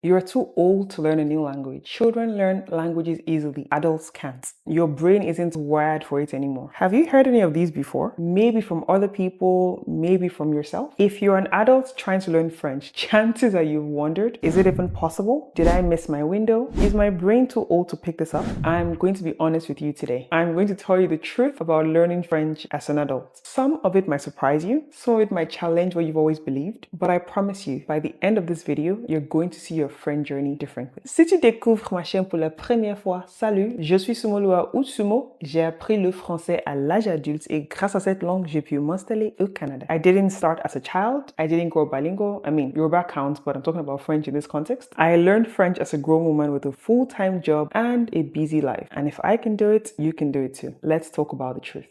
You're too old to learn a new language. Children learn languages easily, adults can't. Your brain isn't wired for it anymore. Have you heard any of these before? Maybe from other people, maybe from yourself? If you're an adult trying to learn French, chances are you've wondered, is it even possible? Did I miss my window? Is my brain too old to pick this up? I'm going to be honest with you today. I'm going to tell you the truth about learning French as an adult. Some of it might surprise you, some of it might challenge what you've always believed, but I promise you, by the end of this video, you're going to see your French journey differently. Si tu découvres ma chaîne pour la première fois, salut, je suis Sunmoluwa ou Sumo. J'ai appris le français à l'âge adulte et grâce à cette langue, j'ai pu m'installer au Canada. I didn't start as a child. I didn't grow bilingual. I mean, Yoruba counts, but I'm talking about French in this context. I learned French as a grown woman with a full-time job and a busy life. And if I can do it, you can do it too. Let's talk about the truth.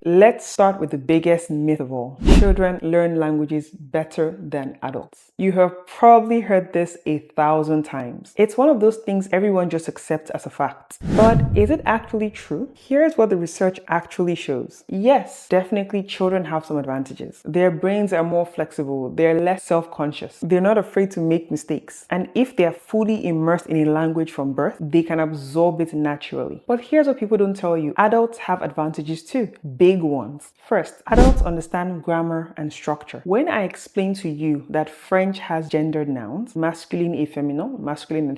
Let's start with the biggest myth of all. Children learn languages better than adults. You have probably heard this 1,000 times. It's one of those things everyone just accepts as a fact. But is it actually true? Here's what the research actually shows. Yes, definitely children have some advantages. Their brains are more flexible. They're less self-conscious. They're not afraid to make mistakes. And if they're fully immersed in a language from birth, they can absorb it naturally. But here's what people don't tell you. Adults have advantages too. Big ones. First, adults understand grammar and structure. When I explain to you that French has gendered nouns, masculine and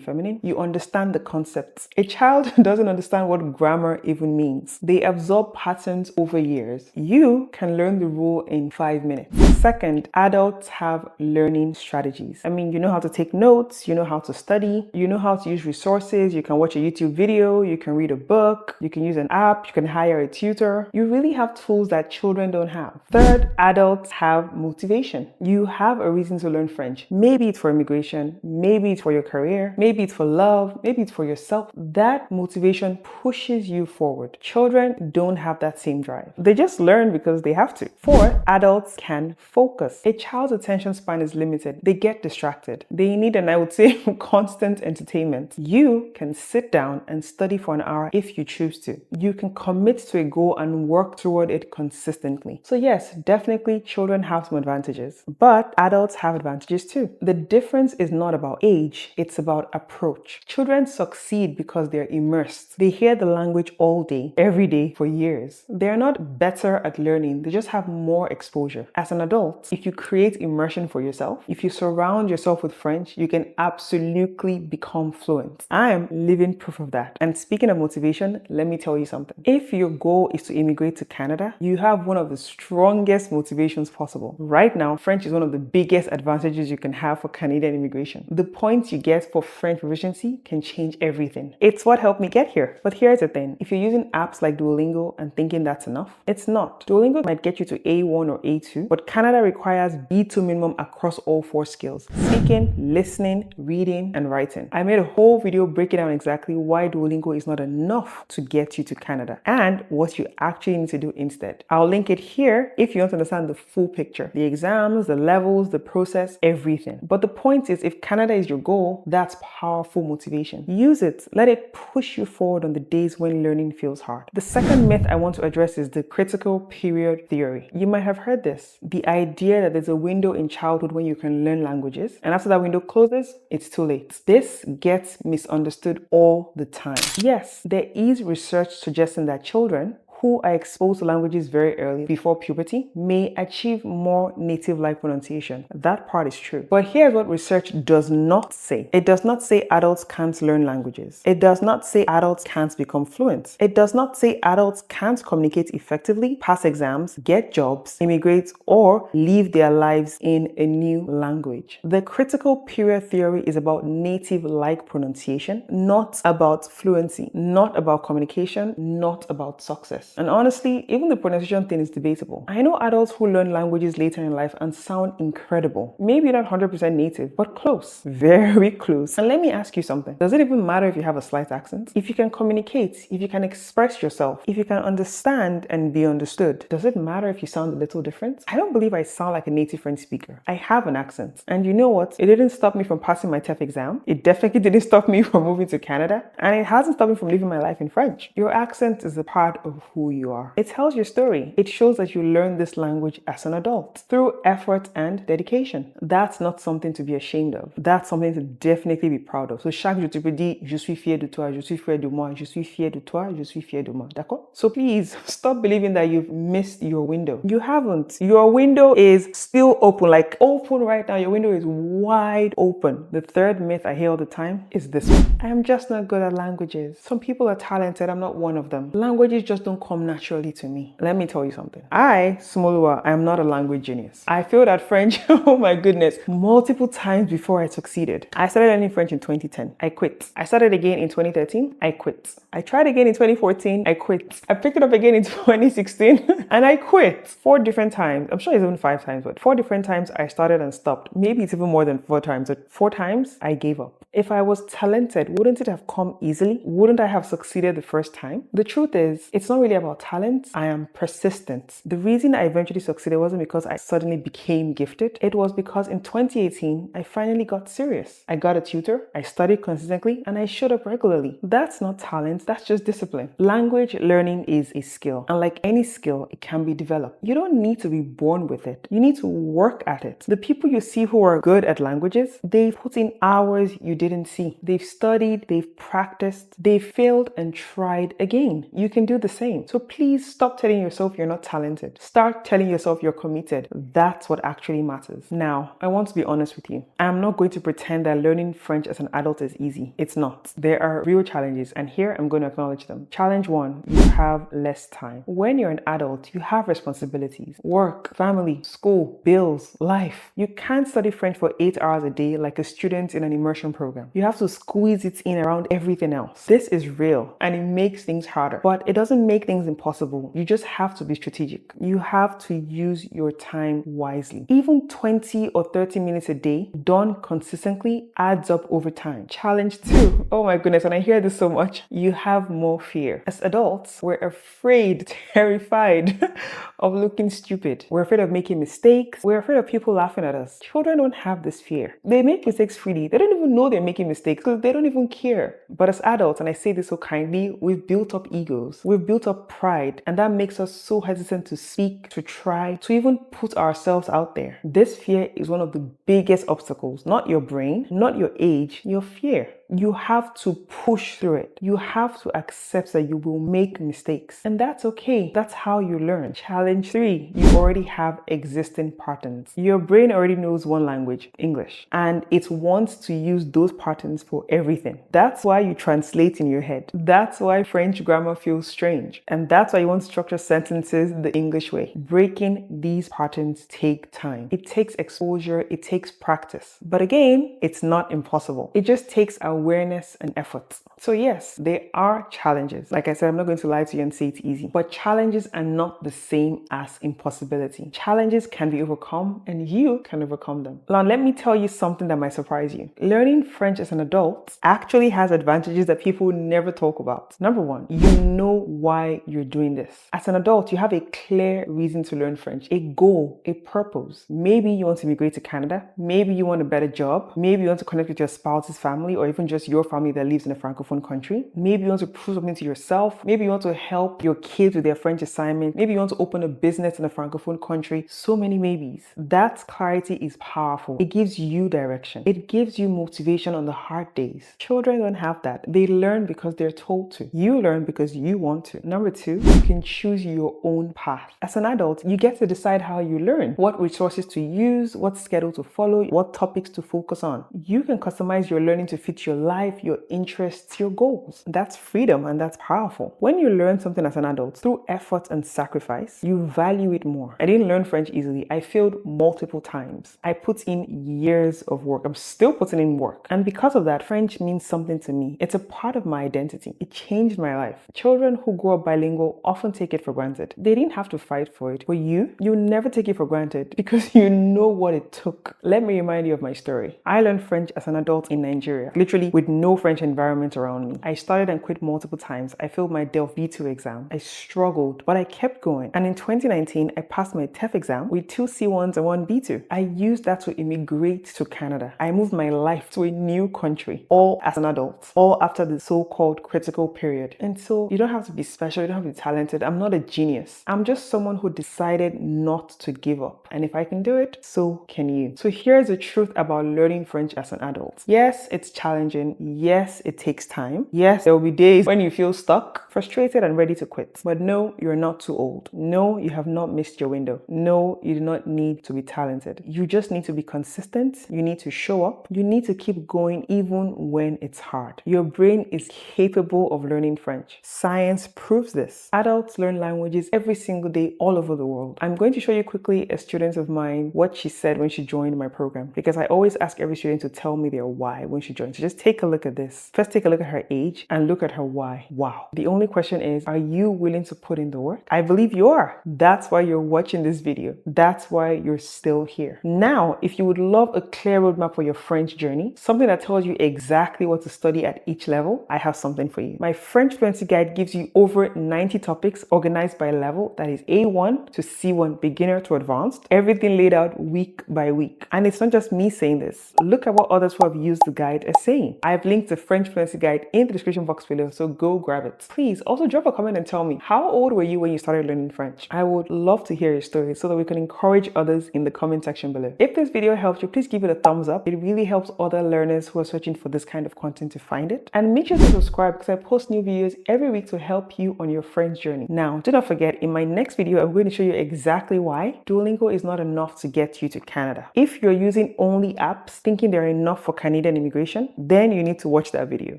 feminine, you understand the concepts. A child doesn't understand what grammar even means. They absorb patterns over years. You can learn the rule in 5 minutes. Second, adults have learning strategies. I mean, you know how to take notes, you know how to study, you know how to use resources, you can watch a YouTube video, you can read a book, you can use an app, you can hire a tutor. You really have tools that children don't have. Third, adults have motivation. You have a reason to learn French. Maybe it's for immigration, maybe it's for your career, maybe it's for love, maybe it's for yourself. That motivation pushes you forward. Children don't have that same drive. They just learn because they have to. Fourth, adults can focus. A child's attention span is limited. They get distracted. They need, and I would say, constant entertainment. You can sit down and study for an hour if you choose to. You can commit to a goal and work toward it consistently. So yes, definitely children have some advantages, but adults have advantages too. The difference is not about age, it's about approach. Children succeed because they're immersed. They hear the language all day, every day for years. They're not better at learning, they just have more exposure. As an adult, if you create immersion for yourself, if you surround yourself with French, you can absolutely become fluent. I am living proof of that. And speaking of motivation, let me tell you something. If your goal is to immigrate to Canada, you have one of the strongest motivations possible. Right now, French is one of the biggest advantages you can have for Canadian immigration. The points you get for French proficiency can change everything. It's what helped me get here. But here's the thing. If you're using apps like Duolingo and thinking that's enough, it's not. Duolingo might get you to A1 or A2, but Canada requires B2 minimum across all 4 skills: speaking, listening, reading, and writing. I made a whole video breaking down exactly why Duolingo is not enough to get you to Canada and what you actually need to do instead. I'll link it here if you want to understand the full picture, the exams, the levels, the process, everything. But the point is, if Canada is your goal, that's powerful motivation. Use it. Let it push you forward on the days when learning feels hard. The second myth I want to address is the critical period theory. You might have heard this. The idea that there's a window in childhood when you can learn languages, and after that window closes, it's too late. This gets misunderstood all the time. Yes, there is research suggesting that children who are exposed to languages very early, before puberty, may achieve more native-like pronunciation. That part is true. But here's what research does not say. It does not say adults can't learn languages. It does not say adults can't become fluent. It does not say adults can't communicate effectively, pass exams, get jobs, immigrate, or live their lives in a new language. The critical period theory is about native-like pronunciation, not about fluency, not about communication, not about success. And honestly, even the pronunciation thing is debatable. I know adults who learn languages later in life and sound incredible. Maybe not 100% native, but close. Very close. And let me ask you something. Does it even matter if you have a slight accent? If you can communicate, if you can express yourself, if you can understand and be understood, does it matter if you sound a little different? I don't believe I sound like a native French speaker. I have an accent. And you know what? It didn't stop me from passing my TEF exam. It definitely didn't stop me from moving to Canada. And it hasn't stopped me from living my life in French. Your accent is a part of who who you are. It tells your story. It shows that you learned this language as an adult through effort and dedication. That's not something to be ashamed of. That's something to definitely be proud of. So chaque jour tu peux dire je suis fier de toi, je suis fier de moi, je suis fier de toi, je suis fier de moi. D'accord? So please stop believing that you've missed your window. You haven't. Your window is still open, like open right now. Your window is wide open. The third myth I hear all the time is this one. I'm just not good at languages. Some people are talented. I'm not one of them. Languages just don't come naturally to me. Let me tell you something. I, Sunmoluwa, I am not a language genius. I failed at French, oh my goodness, multiple times before I succeeded. I started learning French in 2010. I quit. I started again in 2013. I quit. I tried again in 2014. I quit. I picked it up again in 2016 and I quit 4 different times. I'm sure it's even 5 times, but 4 different times I started and stopped. Maybe it's even more than 4 times, but 4 times I gave up. If I was talented, wouldn't it have come easily? Wouldn't I have succeeded the first time? The truth is, it's not really about talent. I am persistent. The reason I eventually succeeded wasn't because I suddenly became gifted. It was because in 2018, I finally got serious. I got a tutor, I studied consistently, and I showed up regularly. That's not talent, that's just discipline. Language learning is a skill, and like any skill, it can be developed. You don't need to be born with it. You need to work at it. The people you see who are good at languages, they've put in hours you didn't see. They've studied, they've practiced, they've failed and tried again. You can do the same. So please stop telling yourself you're not talented. Start telling yourself you're committed. That's what actually matters. Now, I want to be honest with you. I'm not going to pretend that learning French as an adult is easy. It's not. There are real challenges, and here I'm going to acknowledge them. Challenge 1, you have less time. When you're an adult, you have responsibilities. Work, family, school, bills, life. You can't study French for 8 hours a day like a student in an immersion program. You have to squeeze it in around everything else. This is real, and it makes things harder, but it doesn't make things impossible. You just have to be strategic. You have to use your time wisely. Even 20 or 30 minutes a day done consistently adds up over time. Challenge 2. Oh my goodness, and I hear this so much. You have more fear. As adults, we're afraid, terrified of looking stupid. We're afraid of making mistakes. We're afraid of people laughing at us. Children don't have this fear. They make mistakes freely. They don't even know they're making mistakes because they don't even care. But as adults, and I say this so kindly, we've built up egos. We've built up pride, and that makes us so hesitant to speak, to try, to even put ourselves out there. This fear is one of the biggest obstacles. Not your brain, not your age, your fear. You have to push through it. You have to accept that you will make mistakes. And that's okay. That's how you learn. Challenge 3. You already have existing patterns. Your brain already knows one language, English, and it wants to use those patterns for everything. That's why you translate in your head. That's why French grammar feels strange. And that's why you want to structure sentences the English way. Breaking these patterns take time. It takes exposure. It takes practice. But again, it's not impossible. It just takes awareness and effort. So yes, there are challenges. Like I said, I'm not going to lie to you and say it's easy, but challenges are not the same as impossibility. Challenges can be overcome and you can overcome them. Now, let me tell you something that might surprise you. Learning French as an adult actually has advantages that people never talk about. Number 1, you know why you're doing this. As an adult, you have a clear reason to learn French, a goal, a purpose. Maybe you want to migrate to Canada. Maybe you want a better job. Maybe you want to connect with your spouse's family or even just your family that lives in a francophone country. Maybe you want to prove something to yourself. Maybe you want to help your kids with their French assignment. Maybe you want to open a business in a francophone country. So many maybes. That clarity is powerful. It gives you direction. It gives you motivation on the hard days. Children don't have that. They learn because they're told to. You learn because you want to. Number 2, you can choose your own path. As an adult, you get to decide how you learn, what resources to use, what schedule to follow, what topics to focus on. You can customize your learning to fit your life, your interests, your goals. That's freedom, and that's powerful. When you learn something as an adult through effort and sacrifice, you value it more. I didn't learn French easily. I failed multiple times. I put in years of work. I'm still putting in work. And because of that, French means something to me. It's a part of my identity. It changed my life. Children who grow up bilingual often take it for granted. They didn't have to fight for it. But you never take it for granted because you know what it took. Let me remind you of my story. I learned French as an adult in Nigeria. Literally especially with no French environment around me. I started and quit multiple times. I failed my DELF B2 exam. I struggled, but I kept going. And in 2019, I passed my TEF exam with 2 C1s and 1 B2. I used that to immigrate to Canada. I moved my life to a new country, all as an adult, all after the so-called critical period. And so you don't have to be special, you don't have to be talented. I'm not a genius. I'm just someone who decided not to give up. And if I can do it, so can you. So here's the truth about learning French as an adult. Yes, it's challenging. Yes, it takes time. Yes, there will be days when you feel stuck, frustrated, and ready to quit. But no, you're not too old. No, you have not missed your window. No, you do not need to be talented. You just need to be consistent. You need to show up. You need to keep going even when it's hard. Your brain is capable of learning French. Science proves this. Adults learn languages every single day all over the world. I'm going to show you quickly a student of mine what she said when she joined my program, because I always ask every student to tell me their why when she joined. So just take a look at this. First, take a look at her age and look at her why. Wow. The only question is, are you willing to put in the work? I believe you are. That's why you're watching this video. That's why you're still here. Now, if you would love a clear roadmap for your French journey, something that tells you exactly what to study at each level, I have something for you. My French Fluency Guide gives you over 90 topics organized by level, that is A1 to C1, beginner to advanced, everything laid out week by week. And it's not just me saying this. Look at what others who have used the guide are saying. I've linked the French Fluency Guide in the description box below, so go grab it. Please also drop a comment and tell me, how old were you when you started learning French? I would love to hear your story so that we can encourage others in the comment section below. If this video helped you, please give it a thumbs up. It really helps other learners who are searching for this kind of content to find it. And make sure to subscribe, because I post new videos every week to help you on your French journey. Now, do not forget, in my next video, I'm going to show you exactly why Duolingo is not enough to get you to Canada. If you're using only apps thinking they're enough for Canadian immigration, then you need to watch that video.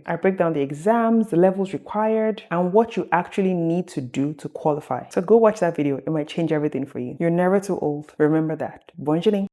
I break down the exams, the levels required, and what you actually need to do to qualify. So go watch that video. It might change everything for you. You're never too old. Remember that. Bonne journée.